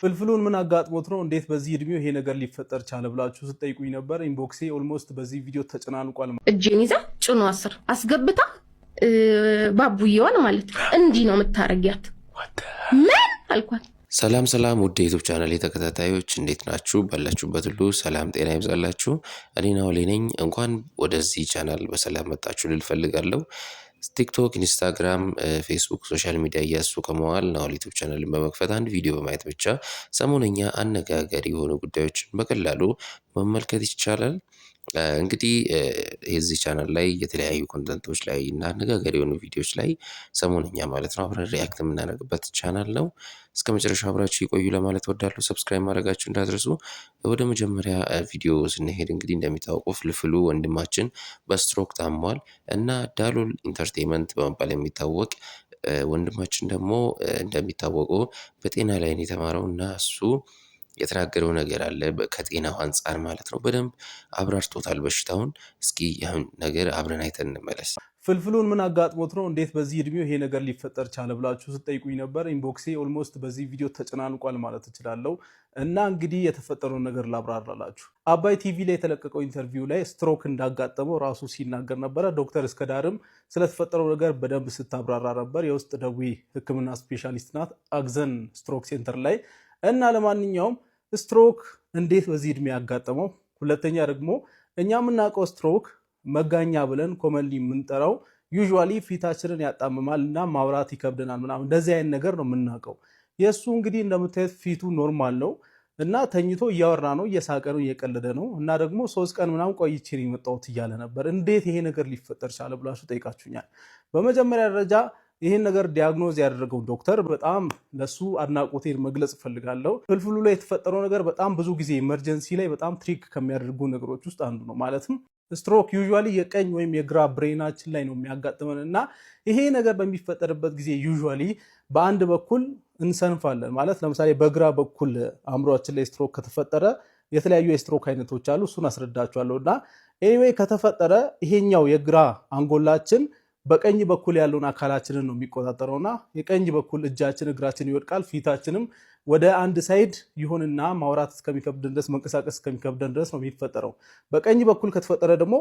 ፍልፍሉን ምን አጋጥሞት ነው እንዴት በዚህ እድሜው ይሄ ነገር ሊፈጠር ቻለ ብላችሁ ስትጠይቁኝ ነበር። ኢንቦክሴ ኦልሞስት በዚህ ቪዲዮ ተጨናንቋል። እጄን ይዛ ጭኗ ስር አስገብታ ባቡዬዋን ማለት እንዲህ ነው የምታረጊያት ምን አልኳት። ሰላም ውድ የዩቲዩብ ቻናል ተከታታዮች እንዴት ናችሁ? ባላችሁበት ሁሉ ሰላም ጤና ይብዛላችሁ። እኔ ናውሌ ነኝ። እንኳን ወደዚህ ቻናል በሰላም መጣችሁ ልል ፈልጋለሁ። ቲክቶክ፣ ኢንስታግራም፣ ፌስቡክ ሶሻል ሚዲያ እያሱ ከመዋል ናውሌ ዩቲዩብ ቻናልን በመክፈት አንድ ቪዲዮ በማየት ብቻ ሰሞነኛ አነጋጋሪ የሆኑ ጉዳዮችን በቀላሉ መመልከት ይቻላል። እንግዲህ የዚህ ቻናል ላይ የተለያዩ ኮንተንቶች ላይ እና አነጋጋሪ የሆኑ ቪዲዮዎች ላይ ሰሞነኛ ማለት ነው አብረን ሪያክት የምናደርግበት ቻናል ነው። እስከ መጨረሻ አብራችሁ ይቆዩ ለማለት ወዳለሁ። ሰብስክራይብ ማድረጋችሁ እንዳትረሱ። ወደ መጀመሪያ ቪዲዮ ስንሄድ እንግዲህ እንደሚታወቀው ፍልፍሉ ወንድማችን በስትሮክ ታሟል እና ዳሎል ኢንተርቴይንመንት በመባል የሚታወቅ ወንድማችን ደግሞ እንደሚታወቀው በጤና ላይ ነው የተማረው እና እሱ የተናገረው ነገር አለ ከጤናው አንፃር ማለት ነው። በደንብ አብራርቶታል በሽታውን። እስኪ ያን ነገር አብረን አይተን እንመለስ። ፍልፍሉን ምን አጋጥሞት ነው እንዴት በዚህ እድሜው ይሄ ነገር ሊፈጠር ቻለ ብላችሁ ስትጠይቁኝ ነበር። ኢንቦክሴ ኦልሞስት በዚህ ቪዲዮ ተጨናንቋል ማለት እችላለሁ እና እንግዲህ የተፈጠረውን ነገር ላብራራላችሁ። አባይ ቲቪ ላይ የተለቀቀው ኢንተርቪው ላይ ስትሮክ እንዳጋጠመው ራሱ ሲናገር ነበረ። ዶክተር እስከዳርም ስለተፈጠረው ነገር በደንብ ስታብራራ ነበር። የውስጥ ደዌ ሕክምና ስፔሻሊስት ናት አግዘን ስትሮክ ሴንተር ላይ እና ለማንኛውም ስትሮክ እንዴት በዚህ እድሜ ያጋጠመው፣ ሁለተኛ ደግሞ እኛ የምናውቀው ስትሮክ መጋኛ ብለን ኮመንሊ የምንጠራው ዩዥዋሊ ፊታችንን ያጣምማል እና ማውራት ይከብደናል ምናምን እንደዚህ አይነት ነገር ነው የምናውቀው። የእሱ እንግዲህ እንደምታዩት ፊቱ ኖርማል ነው እና ተኝቶ እያወራ ነው፣ እየሳቀ ነው፣ እየቀለደ ነው እና ደግሞ 3 ቀን ምናምን ቆይቼ ነው የመጣሁት እያለ ነበር። እንዴት ይሄ ነገር ሊፈጠር ቻለ ብላችሁ ጠይቃችሁኛል። በመጀመሪያ ደረጃ ይህን ነገር ዲያግኖዝ ያደረገው ዶክተር በጣም ለሱ አድናቆቴን መግለጽ እፈልጋለሁ። ፍልፍሉ ላይ የተፈጠረው ነገር በጣም ብዙ ጊዜ ኢመርጀንሲ ላይ በጣም ትሪክ ከሚያደርጉ ነገሮች ውስጥ አንዱ ነው። ማለትም ስትሮክ ዩዥዋሊ የቀኝ ወይም የግራ ብሬናችን ላይ ነው የሚያጋጥመን እና ይሄ ነገር በሚፈጠርበት ጊዜ ዩዥዋሊ በአንድ በኩል እንሰንፋለን። ማለት ለምሳሌ በግራ በኩል አእምሯችን ላይ ስትሮክ ከተፈጠረ የተለያዩ የስትሮክ አይነቶች አሉ። እሱን አስረዳችኋለሁ እና ኤኒዌይ ከተፈጠረ ይሄኛው የግራ አንጎላችን በቀኝ በኩል ያለውን አካላችንን ነው የሚቆጣጠረውና የቀኝ በኩል እጃችን እግራችን ይወድቃል። ፊታችንም ወደ አንድ ሳይድ ይሁንና ማውራት እስከሚከብደን ድረስ መንቀሳቀስ እስከሚከብደን ድረስ ነው የሚፈጠረው። በቀኝ በኩል ከተፈጠረ ደግሞ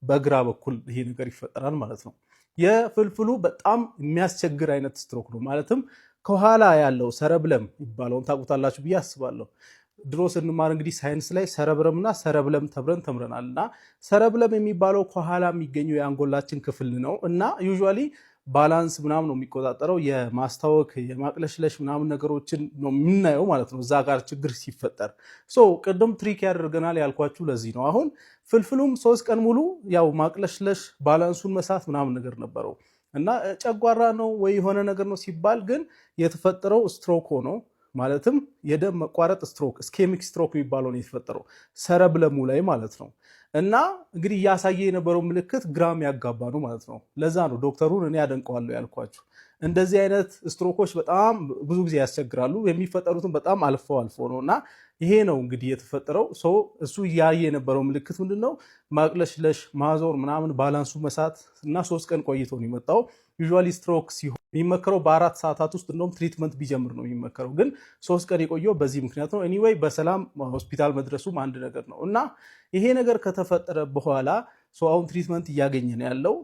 በግራ በኩል ይሄ ነገር ይፈጠራል ማለት ነው። የፍልፍሉ በጣም የሚያስቸግር አይነት ስትሮክ ነው። ማለትም ከኋላ ያለው ሰረብለም ይባለውን ታውቁታላችሁ ብዬ አስባለሁ። ድሮ ስንማር እንግዲህ ሳይንስ ላይ ሰረብረም እና ሰረብለም ተብረን ተምረናል እና ሰረብለም የሚባለው ከኋላ የሚገኘው የአንጎላችን ክፍል ነው እና ዩዥዋሊ ባላንስ ምናምን ነው የሚቆጣጠረው። የማስታወክ የማቅለሽለሽ ምናምን ነገሮችን ነው የምናየው ማለት ነው እዛ ጋር ችግር ሲፈጠር። ቅድም ትሪክ ያደርገናል ያልኳችሁ ለዚህ ነው። አሁን ፍልፍሉም 3 ቀን ሙሉ ያው ማቅለሽለሽ ባላንሱን መሳት ምናምን ነገር ነበረው እና ጨጓራ ነው ወይ የሆነ ነገር ነው ሲባል ግን የተፈጠረው ስትሮክ ሆኖ ማለትም የደም መቋረጥ ስትሮክ ስኬሚክ ስትሮክ የሚባለው ነው የተፈጠረው ሰረብለሙ ላይ ማለት ነው። እና እንግዲህ እያሳየ የነበረው ምልክት ግራም ያጋባ ነው ማለት ነው። ለዛ ነው ዶክተሩን እኔ ያደንቀዋለሁ ያልኳችሁ። እንደዚህ አይነት ስትሮኮች በጣም ብዙ ጊዜ ያስቸግራሉ። የሚፈጠሩትን በጣም አልፎ ነው እና ይሄ ነው እንግዲህ የተፈጠረው። እሱ እያየ የነበረው ምልክት ምንድነው? ማቅለሽለሽ፣ ማዞር ምናምን፣ ባላንሱ መሳት እና 3 ቀን ቆይቶ ነው የመጣው። ዩዥዋሊ ስትሮክ ሲሆን የሚመከረው በ4 ሰዓታት ውስጥ እንደውም ትሪትመንት ቢጀምር ነው የሚመከረው። ግን 3 ቀን የቆየው በዚህ ምክንያት ነው። ኤኒዌይ በሰላም ሆስፒታል መድረሱም አንድ ነገር ነው እና ይሄ ነገር ከተፈጠረ በኋላ አሁን ትሪትመንት እያገኘ ነው ያለው።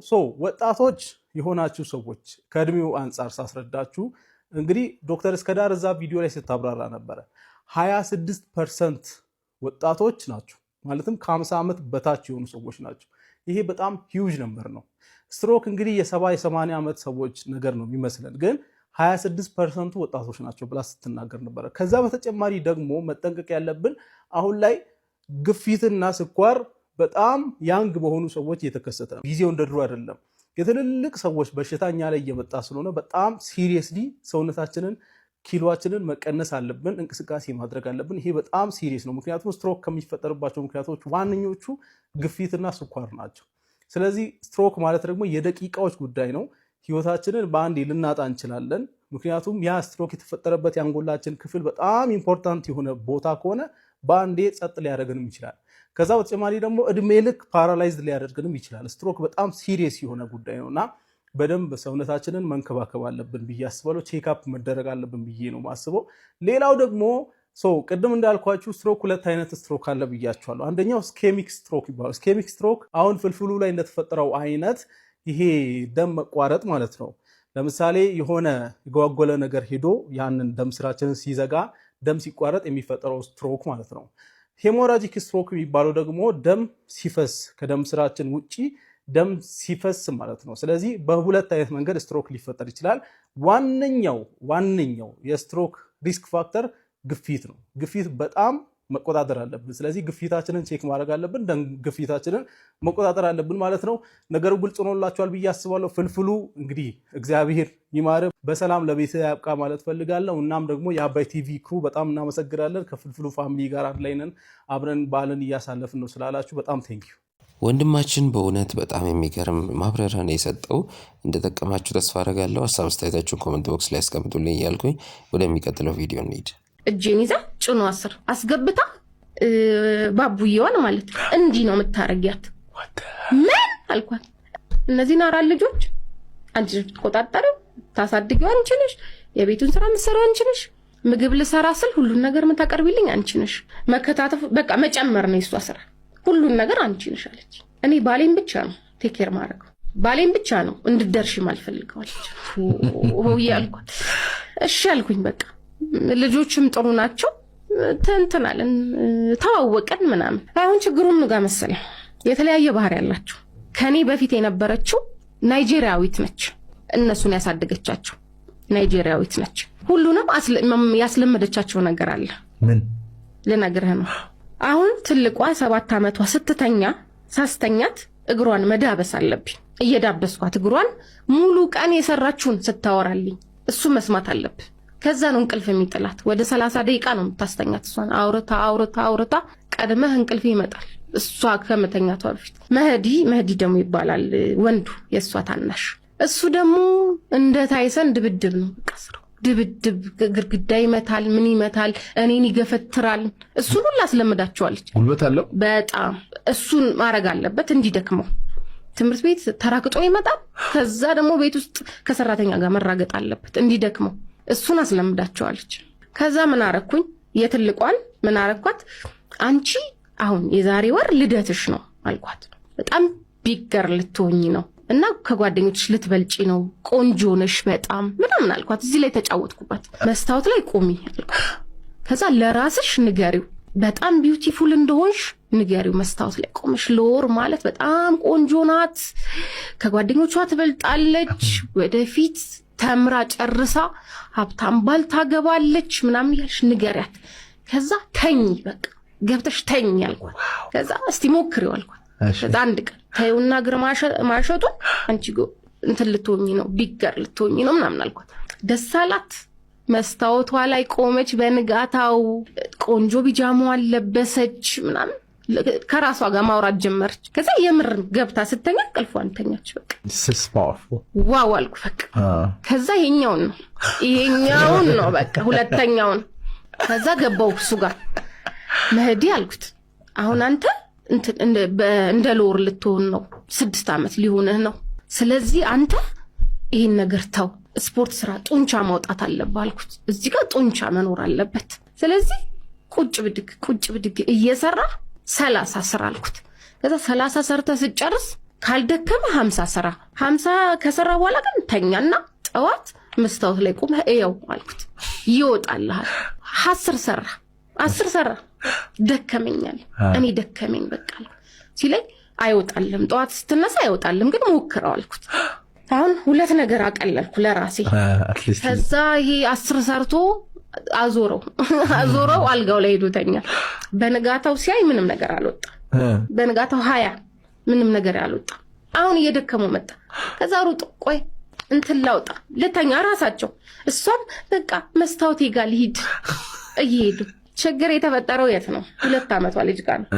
ወጣቶች የሆናችሁ ሰዎች ከእድሜው አንጻር ሳስረዳችሁ እንግዲህ ዶክተር እስከዳር እዛ ቪዲዮ ላይ ስታብራራ ነበረ 26% ወጣቶች ናቸው። ማለትም ከ50 ዓመት በታች የሆኑ ሰዎች ናቸው። ይሄ በጣም ሂውጅ ነምበር ነው። ስትሮክ እንግዲህ የ70-80 ዓመት ሰዎች ነገር ነው የሚመስለን፣ ግን 26% ወጣቶች ናቸው ብላ ስትናገር ነበረ። ከዛ በተጨማሪ ደግሞ መጠንቀቅ ያለብን አሁን ላይ ግፊትና ስኳር በጣም ያንግ በሆኑ ሰዎች እየተከሰተ ነው። ጊዜው እንደ ድሮ አይደለም። የትልልቅ ሰዎች በሽታኛ ላይ እየመጣ ስለሆነ በጣም ሲሪየስሊ ሰውነታችንን ኪሎአችንን መቀነስ አለብን፣ እንቅስቃሴ ማድረግ አለብን። ይሄ በጣም ሲሪየስ ነው። ምክንያቱም ስትሮክ ከሚፈጠርባቸው ምክንያቶች ዋነኞቹ ግፊትና ስኳር ናቸው። ስለዚህ ስትሮክ ማለት ደግሞ የደቂቃዎች ጉዳይ ነው። ህይወታችንን በአንዴ ልናጣ እንችላለን። ምክንያቱም ያ ስትሮክ የተፈጠረበት የአንጎላችን ክፍል በጣም ኢምፖርታንት የሆነ ቦታ ከሆነ በአንዴ ጸጥ ሊያደርገንም ይችላል። ከዛ በተጨማሪ ደግሞ እድሜ ልክ ፓራላይዝድ ሊያደርግንም ይችላል። ስትሮክ በጣም ሲሪየስ የሆነ ጉዳይ ነውና በደንብ ሰውነታችንን መንከባከብ አለብን ብዬ አስባለሁ። ቼክአፕ መደረግ አለብን ብዬ ነው ማስበው። ሌላው ደግሞ ቅድም እንዳልኳችሁ ስትሮክ ሁለት አይነት ስትሮክ አለ ብያችኋለሁ። አንደኛው ስኬሚክ ስትሮክ ይባላል። ስኬሚክ ስትሮክ አሁን ፍልፍሉ ላይ እንደተፈጠረው አይነት ይሄ ደም መቋረጥ ማለት ነው። ለምሳሌ የሆነ የጓጎለ ነገር ሄዶ ያንን ደም ስራችንን ሲዘጋ ደም ሲቋረጥ የሚፈጠረው ስትሮክ ማለት ነው። ሄሞራጂክ ስትሮክ የሚባለው ደግሞ ደም ሲፈስ ከደም ስራችን ውጪ ደም ሲፈስ ማለት ነው። ስለዚህ በሁለት አይነት መንገድ ስትሮክ ሊፈጠር ይችላል። ዋነኛው የስትሮክ ሪስክ ፋክተር ግፊት ነው። ግፊት በጣም መቆጣጠር አለብን። ስለዚህ ግፊታችንን ቼክ ማድረግ አለብን። ደም ግፊታችንን መቆጣጠር አለብን ማለት ነው። ነገሩ ግልጽ ሆኖላችኋል ብዬ አስባለሁ። ፍልፍሉ እንግዲህ እግዚአብሔር ይማር፣ በሰላም ለቤት ያብቃ ማለት ፈልጋለሁ። እናም ደግሞ የአባይ ቲቪ ክሩ በጣም እናመሰግናለን። ከፍልፍሉ ፋሚሊ ጋር አንድ ላይ ነን፣ አብረን በዓልን እያሳለፍን ነው ስላላችሁ በጣም ቴንኪዩ። ወንድማችን በእውነት በጣም የሚገርም ማብራሪያ ነው የሰጠው። እንደጠቀማችሁ ተስፋ አደርጋለሁ። ሀሳብ አስተያየታችሁን ኮመንት ቦክስ ላይ አስቀምጡልኝ እያልኩኝ ወደሚቀጥለው ቪዲዮ እንሂድ። እጄን ይዛ ጭኗ ስር አስገብታ ባቡዬዋን ማለት እንዲህ ነው የምታረጊያት። ምን አልኳት? እነዚህን 4 ልጆች አንቺ ነሽ የምትቆጣጠሪው፣ ታሳድጊው አንቺ ነሽ፣ የቤቱን ስራ የምትሰራው አንቺ ነሽ፣ ምግብ ልሰራ ስል ሁሉን ነገር የምታቀርቢልኝ አንቺ ነሽ፣ መከታተፍ በቃ መጨመር ነው የሷ ስራ፣ ሁሉን ነገር አንቺ ነሽ አለች። እኔ ባሌን ብቻ ነው ቴክ ኬር ማድረገው፣ ባሌን ብቻ ነው እንድደርሽ ማልፈልገው አለች። ያልኳት እሺ አልኩኝ። በቃ ልጆችም ጥሩ ናቸው፣ ተንተናለን፣ ተዋወቀን ምናምን። አሁን ችግሩም ጋር መሰለኝ የተለያየ ባህሪ ያላቸው። ከኔ በፊት የነበረችው ናይጄሪያዊት ነች፣ እነሱን ያሳደገቻቸው ናይጄሪያዊት ነች። ሁሉንም ያስለመደቻቸው ነገር አለ። ምን ልነግርህ ነው። አሁን ትልቋ 7 ዓመቷ ስትተኛ ሳስተኛት እግሯን መዳበስ አለብኝ። እየዳበስኳት እግሯን ሙሉ ቀን የሰራችውን ስታወራልኝ እሱ መስማት አለብህ። ከዛ ነው እንቅልፍ የሚጥላት። ወደ 30 ደቂቃ ነው የምታስተኛት። እሷን አውርታ ቀድመህ እንቅልፍ ይመጣል። እሷ ከመተኛቷ በፊት መህዲ ደግሞ ይባላል ወንዱ፣ የእሷ ታናሽ። እሱ ደግሞ እንደ ታይሰን ድብድብ ነው ቀስረው፣ ድብድብ ግድግዳ ይመታል፣ ምን ይመታል፣ እኔን ይገፈትራል። እሱን ሁሉ አስለምዳቸዋለች። ጉልበት አለው በጣም። እሱን ማድረግ አለበት እንዲደክመው። ትምህርት ቤት ተራግጦ ይመጣል። ከዛ ደግሞ ቤት ውስጥ ከሰራተኛ ጋር መራገጥ አለበት እንዲደክመው። እሱን አስለምዳቸዋለች። ከዛ ምን አረኩኝ? የትልቋን ምን አረኳት? አንቺ አሁን የዛሬ ወር ልደትሽ ነው አልኳት። በጣም ቢገር ልትሆኚ ነው እና ከጓደኞችሽ ልትበልጪ ነው፣ ቆንጆ ነሽ በጣም ምናምን አልኳት። እዚህ ላይ ተጫወትኩባት። መስታወት ላይ ቆሚ አልኳት። ከዛ ለራስሽ ንገሪው፣ በጣም ቢዩቲፉል እንደሆንሽ ንገሪው። መስታወት ላይ ቆመሽ ለወር ማለት በጣም ቆንጆ ናት፣ ከጓደኞቿ ትበልጣለች፣ ወደፊት ተምራ ጨርሳ ሀብታም ባል ታገባለች ምናምን ያልሽ ንገሪያት። ከዛ ተኝ በቃ ገብተሽ ተኝ አልኳት። ከዛ እስቲ ሞክሪው አልኳት። ከዛ አንድ ቀን ታዩና እግር ማሸጡን አንቺ እንትን ልትሆኚ ነው፣ ቢገር ልትሆኚ ነው ምናምን አልኳት። ደስ አላት። መስታወቷ ላይ ቆመች። በንጋታው ቆንጆ ቢጃማዋን ለበሰች ምናምን ከራሷ ጋር ማውራት ጀመረች። ከዛ የምር ገብታ ስተኛ ቀልፏን ተኛች። በቃ ዋው አልኩ በቃ። ከዛ ይሄኛውን ነው በቃ ሁለተኛውን። ከዛ ገባው እሱ ጋር መህዲ አልኩት፣ አሁን አንተ እንደ ሎር ልትሆን ነው፣ 6 ዓመት ሊሆንህ ነው። ስለዚህ አንተ ይሄን ነገር ተው፣ ስፖርት ስራ፣ ጡንቻ ማውጣት አለብህ አልኩት። እዚህ ጋር ጡንቻ መኖር አለበት። ስለዚህ ቁጭ ብድግ እየሰራ 30 ስራ አልኩት። ከዛ 30 ሰርተህ ስጨርስ ካልደከመ 50 ስራ። 50 ከሰራ በኋላ ግን ተኛና ጠዋት መስታወት ላይ ቆመህ እየው አልኩት። ይወጣልሃል። 10 ሰራ። ደከመኛል። እኔ ደከመኝ በቃ ሲለኝ አይወጣልም፣ ጠዋት ስትነሳ አይወጣልም፣ ግን ሞክረው አልኩት። አሁን 2 ነገር አቀለልኩ ለራሴ። ከዛ ይሄ 10 ሰርቶ አዞረው አልጋው ላይ ሄዶተኛ። በንጋታው ሲያይ ምንም ነገር አልወጣ። በንጋታው 20 ምንም ነገር አልወጣ። አሁን እየደከመው መጣ። ከዛ ሩጥ ቆይ እንትን ላውጣ ለተኛ ራሳቸው። እሷም በቃ መስታወቴ ጋር ልሂድ እየሄዱ። ችግር የተፈጠረው የት ነው? 2 ዓመቷ ልጅ ጋር ነው።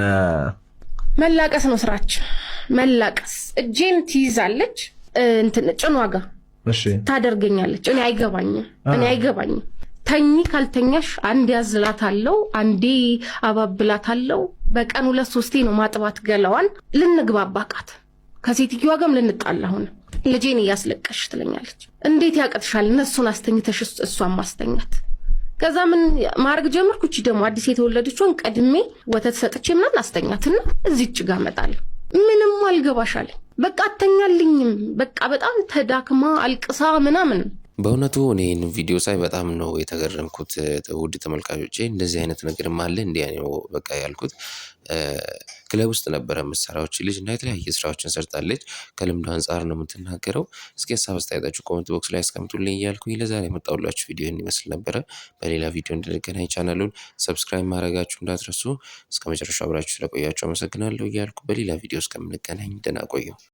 መላቀስ ነው ስራችን፣ መላቀስ። እጄን ትይዛለች እንትን ጭኗ ጋር ታደርገኛለች። እኔ አይገባኝም። ተኝ ካልተኛሽ አንዴ ያዝላታለሁ፣ አንዴ አባብላታለሁ። በቀን 2-3 ነው ማጥባት ገላዋን። ልንግባባቃት ከሴትዮዋ ጋርም ልንጣላ ሆነ። ልጄን እያስለቀሽ ትለኛለች። እንዴት ያቀጥሻል? እነሱን አስተኝተሽ እሷን ማስተኛት ከዛ ምን ማድረግ ጀመርኩ? እቺ ደግሞ አዲስ የተወለደችውን ቀድሜ ወተት ሰጥቼ ምናምን አስተኛትና እዚች ጋር እመጣለሁ። ምንም አልገባሻል። በቃ አተኛልኝም። በቃ በጣም ተዳክማ አልቅሳ ምናምን። በእውነቱ እኔ ይህን ቪዲዮ ሳይ በጣም ነው የተገረምኩት። ውድ ተመልካቾቼ እንደዚህ አይነት ነገርም አለ እንዲያ ነው በቃ ያልኩት። ክለብ ውስጥ ነበረ የምትሰራዎች ልጅ እና የተለያየ ስራዎችን ሰርታለች። ከልምዱ አንጻር ነው የምትናገረው። እስኪ ሀሳብ አስተያየታችሁ ኮመንት ቦክስ ላይ አስቀምጡልኝ እያልኩኝ ለዛሬ የመጣሁላችሁ ቪዲዮ ይመስል ነበረ። በሌላ ቪዲዮ እንድንገናኝ ቻናሉን ሰብስክራይብ ማድረጋችሁ እንዳትረሱ። እስከ መጨረሻው አብራችሁ ስለቆያችሁ አመሰግናለሁ እያልኩ በሌላ ቪዲዮ እስከምንገናኝ ደህና ቆዩ።